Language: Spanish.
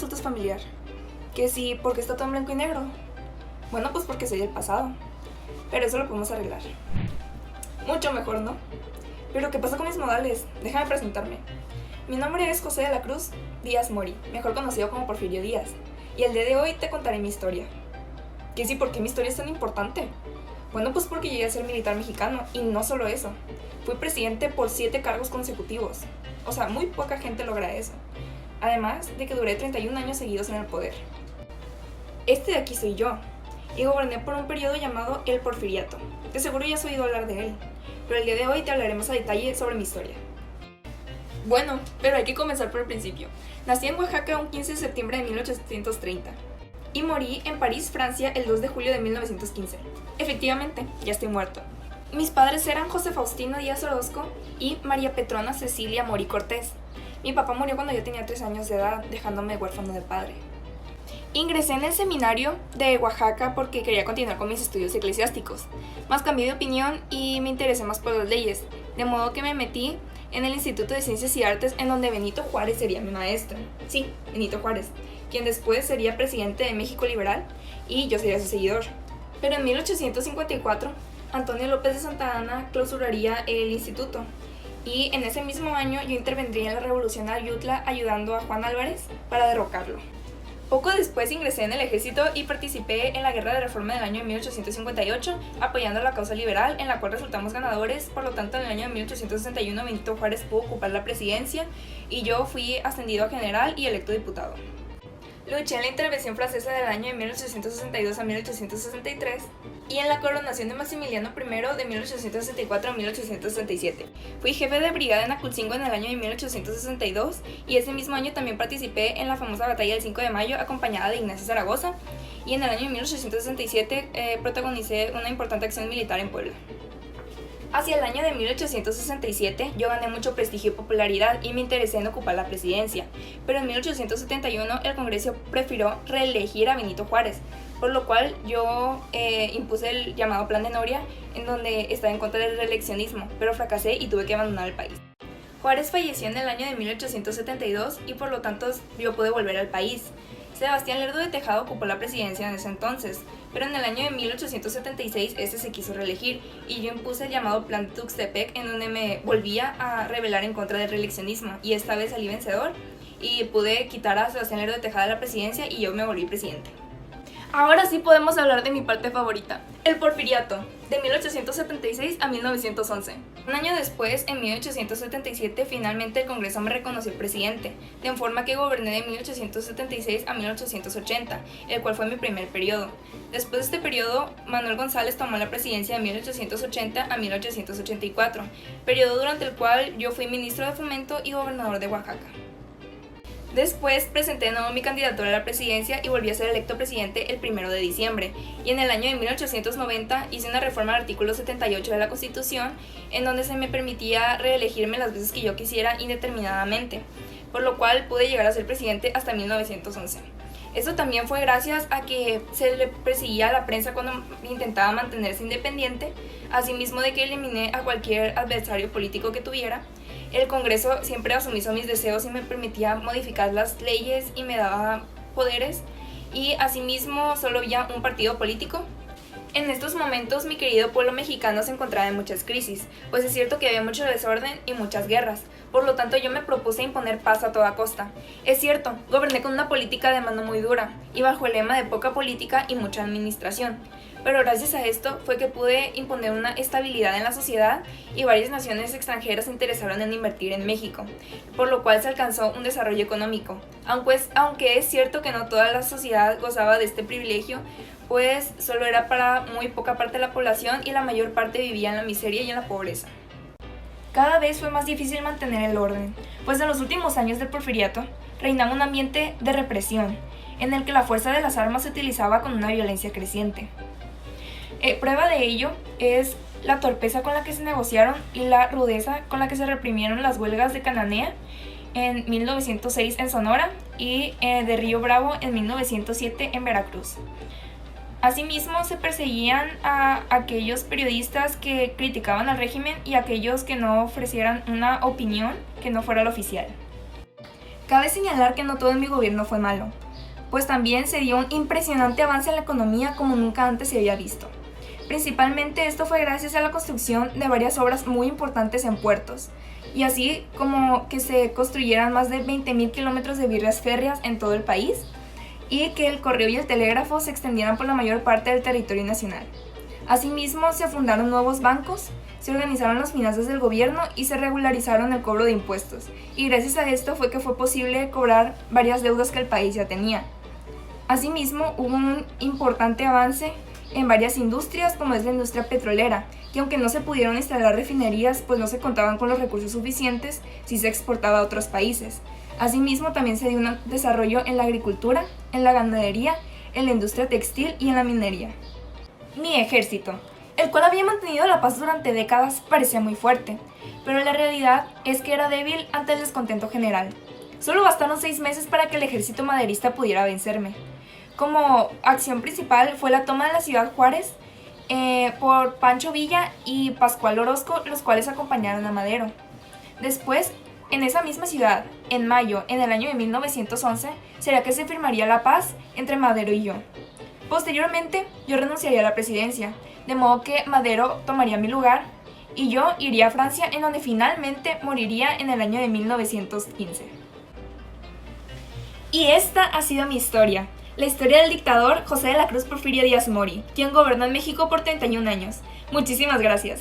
resultas familiar? Que sí, porque está todo en blanco y negro. Bueno, pues porque soy del pasado. Pero eso lo podemos arreglar. Mucho mejor, ¿no? Pero ¿qué pasa con mis modales? Déjame presentarme. Mi nombre es José de la Cruz Díaz Mori, mejor conocido como Porfirio Díaz. Y el día de hoy te contaré mi historia. ¿Qué sí? ¿Por qué mi historia es tan importante? Bueno, pues porque llegué a ser militar mexicano, y no solo eso. Fui presidente por 7 cargos consecutivos. O sea, muy poca gente logra eso. Además de que duré 31 años seguidos en el poder. Este de aquí soy yo, y goberné por un periodo llamado el Porfiriato. De seguro ya has oído hablar de él, pero el día de hoy te hablaremos a detalle sobre mi historia. Bueno, pero hay que comenzar por el principio. Nací en Oaxaca un 15 de septiembre de 1830 y morí en París, Francia, el 2 de julio de 1915. Efectivamente, ya estoy muerto. Mis padres eran José Faustino Díaz Orozco y María Petrona Cecilia Mori Cortés. Mi papá murió cuando yo tenía 3 años de edad, dejándome huérfano de padre. Ingresé en el seminario de Oaxaca porque quería continuar con mis estudios eclesiásticos, más cambié de opinión y me interesé más por las leyes, de modo que me metí en el Instituto de Ciencias y Artes, en donde Benito Juárez sería mi maestro. Sí, Benito Juárez, quien después sería presidente de México Liberal y yo sería su seguidor. Pero en 1854, Antonio López de Santa Anna clausuraría el instituto, y en ese mismo año yo intervendría en la Revolución de Ayutla ayudando a Juan Álvarez para derrocarlo. Poco después ingresé en el ejército y participé en la Guerra de Reforma del año de 1858, apoyando la causa liberal, en la cual resultamos ganadores. Por lo tanto, en el año de 1861 Benito Juárez pudo ocupar la presidencia y yo fui ascendido a general y electo diputado. Luché en la intervención francesa del año de 1862 a 1863 y en la coronación de Maximiliano I de 1864 a 1867. Fui jefe de brigada en Aculcingo en el año de 1862 y ese mismo año también participé en la famosa batalla del 5 de mayo acompañada de Ignacio Zaragoza, y en el año de 1867 protagonicé una importante acción militar en Puebla. Hacia el año de 1867 yo gané mucho prestigio y popularidad y me interesé en ocupar la presidencia, pero en 1871 el Congreso prefirió reelegir a Benito Juárez, por lo cual yo impuse el llamado Plan de Noria, en donde estaba en contra del reeleccionismo, pero fracasé y tuve que abandonar el país. Juárez falleció en el año de 1872 y por lo tanto yo pude volver al país. Sebastián Lerdo de Tejada ocupó la presidencia en ese entonces, pero en el año de 1876 ese se quiso reelegir y yo impuse el llamado Plan de Tuxtepec, en donde me volvía a rebelar en contra del reeleccionismo, y esta vez salí vencedor y pude quitar a Sebastián Lerdo de Tejada de la presidencia y yo me volví presidente. Ahora sí podemos hablar de mi parte favorita, el Porfiriato, de 1876 a 1911. Un año después, en 1877, finalmente el Congreso me reconoció presidente, de forma que goberné de 1876 a 1880, el cual fue mi primer periodo. Después de este periodo, Manuel González tomó la presidencia de 1880 a 1884, periodo durante el cual yo fui ministro de Fomento y gobernador de Oaxaca. Después presenté de nuevo mi candidatura a la presidencia y volví a ser electo presidente el 1 de diciembre. Y en el año de 1890 hice una reforma al artículo 78 de la Constitución, en donde se me permitía reelegirme las veces que yo quisiera indeterminadamente, por lo cual pude llegar a ser presidente hasta 1911. Esto también fue gracias a que se le perseguía a la prensa cuando intentaba mantenerse independiente, asimismo de que eliminé a cualquier adversario político que tuviera. El Congreso siempre asumió mis deseos y me permitía modificar las leyes y me daba poderes, y asimismo solo había un partido político. En estos momentos mi querido pueblo mexicano se encontraba en muchas crisis, pues es cierto que había mucho desorden y muchas guerras, por lo tanto yo me propuse imponer paz a toda costa. Es cierto, goberné con una política de mano muy dura y bajo el lema de poca política y mucha administración, pero gracias a esto fue que pude imponer una estabilidad en la sociedad y varias naciones extranjeras se interesaron en invertir en México, por lo cual se alcanzó un desarrollo económico. Aunque es cierto que no toda la sociedad gozaba de este privilegio, pues solo era para muy poca parte de la población y la mayor parte vivía en la miseria y en la pobreza. Cada vez fue más difícil mantener el orden, pues en los últimos años del Porfiriato reinaba un ambiente de represión, en el que la fuerza de las armas se utilizaba con una violencia creciente. Prueba de ello es la torpeza con la que se negociaron y la rudeza con la que se reprimieron las huelgas de Cananea en 1906 en Sonora y de Río Bravo en 1907 en Veracruz. Asimismo, se perseguían a aquellos periodistas que criticaban al régimen y a aquellos que no ofrecieran una opinión que no fuera la oficial. cabe señalar que no todo en mi gobierno fue malo, pues también se dio un impresionante avance en la economía como nunca antes se había visto. Principalmente esto fue gracias a la construcción de varias obras muy importantes en puertos, y así como que se construyeran más de 20.000 kilómetros de vías férreas en todo el país, y que el correo y el telégrafo se extendieran por la mayor parte del territorio nacional. Asimismo, se fundaron nuevos bancos, se organizaron las finanzas del gobierno y se regularizaron el cobro de impuestos, y gracias a esto fue que fue posible cobrar varias deudas que el país ya tenía. Asimismo, hubo un importante avance en varias industrias, como es la industria petrolera, que aunque no se pudieron instalar refinerías, pues no se contaban con los recursos suficientes si se exportaba a otros países. Asimismo, también se dio un desarrollo en la agricultura, en la ganadería, en la industria textil y en la minería. Mi ejército, el cual había mantenido la paz durante décadas, parecía muy fuerte, pero la realidad es que era débil ante el descontento general. Solo bastaron 6 meses para que el ejército maderista pudiera vencerme. Como acción principal fue la toma de la ciudad Juárez por Pancho Villa y Pascual Orozco, los cuales acompañaron a Madero. Después, en esa misma ciudad, en mayo, en el año de 1911, sería que se firmaría la paz entre Madero y yo. Posteriormente, yo renunciaría a la presidencia, de modo que Madero tomaría mi lugar y yo iría a Francia, en donde finalmente moriría en el año de 1915. Y esta ha sido mi historia. La historia del dictador José de la Cruz Porfirio Díaz Mori, quien gobernó en México por 31 años. Muchísimas gracias.